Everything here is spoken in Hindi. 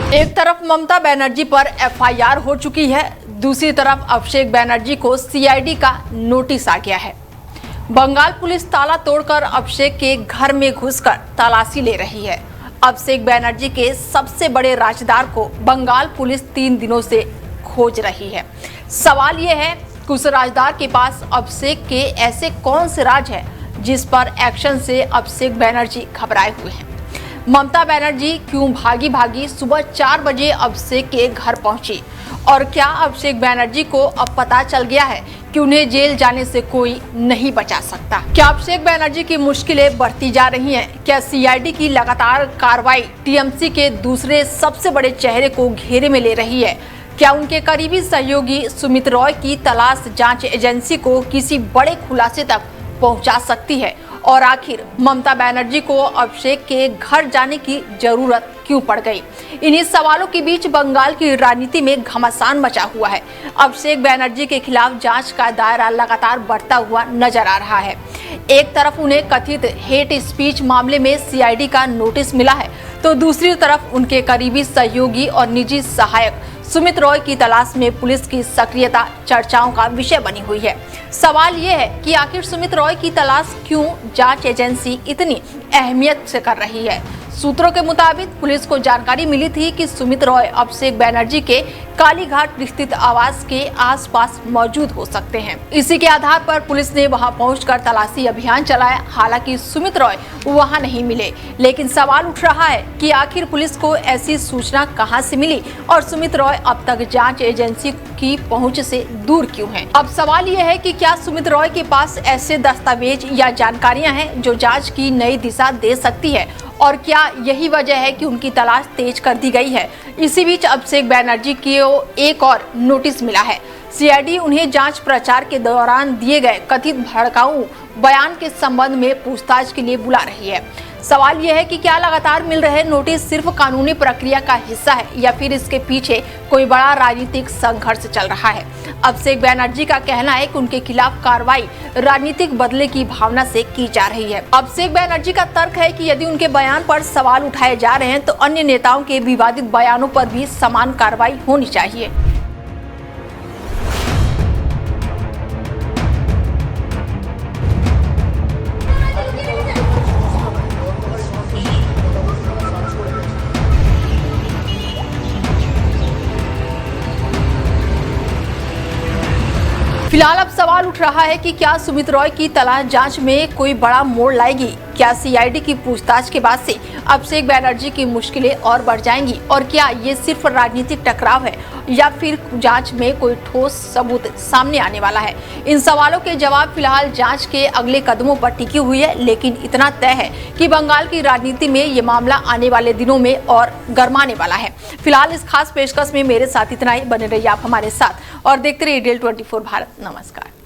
एक तरफ ममता बनर्जी पर एफआईआर हो चुकी है, दूसरी तरफ अभिषेक बनर्जी को सीआईडी का नोटिस आ गया है। बंगाल पुलिस ताला तोड़कर अभिषेक के घर में घुसकर तलाशी ले रही है। अभिषेक बनर्जी के सबसे बड़े राजदार को बंगाल पुलिस 3 दिनों से खोज रही है। सवाल यह है कि उस राजदार के पास अभिषेक के ऐसे कौन से राज है जिस पर एक्शन से अभिषेक बनर्जी घबराए हुए हैं। ममता बनर्जी क्यों भागी सुबह 4 बजे अभिषेक के घर पहुंची और क्या अभिषेक बनर्जी को अब पता चल गया है कि उन्हें जेल जाने से कोई नहीं बचा सकता। क्या अभिषेक बनर्जी की मुश्किलें बढ़ती जा रही हैं? क्या सीआईडी की लगातार कार्रवाई टीएमसी के दूसरे सबसे बड़े चेहरे को घेरे में ले रही है? क्या उनके करीबी सहयोगी सुमित रॉय की तलाश जांच एजेंसी को किसी बड़े खुलासे तक पहुंचा सकती है? और आखिर ममता बनर्जी को अभिषेक के घर जाने की जरूरत क्यों पड़ गई? इन्हीं सवालों के बीच बंगाल की राजनीति में घमासान मचा हुआ है। अभिषेक बनर्जी के खिलाफ जांच का दायरा लगातार बढ़ता हुआ नजर आ रहा है। एक तरफ उन्हें कथित हेट स्पीच मामले में सीआईडी का नोटिस मिला है, तो दूसरी तरफ उनके करीबी सहयोगी और निजी सहायक सुमित रॉय की तलाश में पुलिस की सक्रियता चर्चाओं का विषय बनी हुई है। सवाल यह है कि आखिर सुमित रॉय की तलाश क्यों जांच एजेंसी इतनी अहमियत से कर रही है। सूत्रों के मुताबिक पुलिस को जानकारी मिली थी कि सुमित रॉय अभिषेक बनर्जी के कालीघाट स्थित आवास के आसपास मौजूद हो सकते हैं। इसी के आधार पर पुलिस ने वहां पहुंचकर तलाशी अभियान चलाया। हालांकि सुमित रॉय वहां नहीं मिले, लेकिन सवाल उठ रहा है कि आखिर पुलिस को ऐसी सूचना कहां से मिली और सुमित रॉय अब तक जांच एजेंसी की पहुंच से दूर क्यों हैं? अब सवाल यह है कि क्या सुमित रॉय के पास ऐसे दस्तावेज या जानकारियां हैं जो जांच की नई दिशा दे सकती है, और क्या यही वजह है कि उनकी तलाश तेज कर दी गई है? इसी बीच अभिषेक बनर्जी को एक और नोटिस मिला है। सीआईडी उन्हें जांच प्रचार के दौरान दिए गए कथित भड़काऊ बयान के संबंध में पूछताछ के लिए बुला रही है। सवाल यह है कि क्या लगातार मिल रहे नोटिस सिर्फ कानूनी प्रक्रिया का हिस्सा है या फिर इसके पीछे कोई बड़ा राजनीतिक संघर्ष चल रहा है। अभिषेक बनर्जी का कहना है कि उनके खिलाफ कार्रवाई राजनीतिक बदले की भावना से की जा रही है। अभिषेक बनर्जी का तर्क है कि यदि उनके बयान पर सवाल उठाए जा रहे हैं तो अन्य नेताओं के विवादित बयानों पर भी समान कार्रवाई होनी चाहिए। फिलहाल अब सवाल उठ रहा है कि क्या सुमित रॉय की तलाश जांच में कोई बड़ा मोड़ लाएगी? क्या सीआईडी की पूछताछ के बाद से अभिषेक बनर्जी की मुश्किलें और बढ़ जाएंगी? और क्या ये सिर्फ राजनीतिक टकराव है या फिर जांच में कोई ठोस सबूत सामने आने वाला है? इन सवालों के जवाब फिलहाल जांच के अगले कदमों पर टिकी हुई है, लेकिन इतना तय है कि बंगाल की राजनीति में ये मामला आने वाले दिनों में और गर्माने वाला है। फिलहाल इस खास पेशकश में मेरे साथ इतना ही। बने रहिए आप हमारे साथ और देखते रहिए DL 24 भारत। नमस्कार।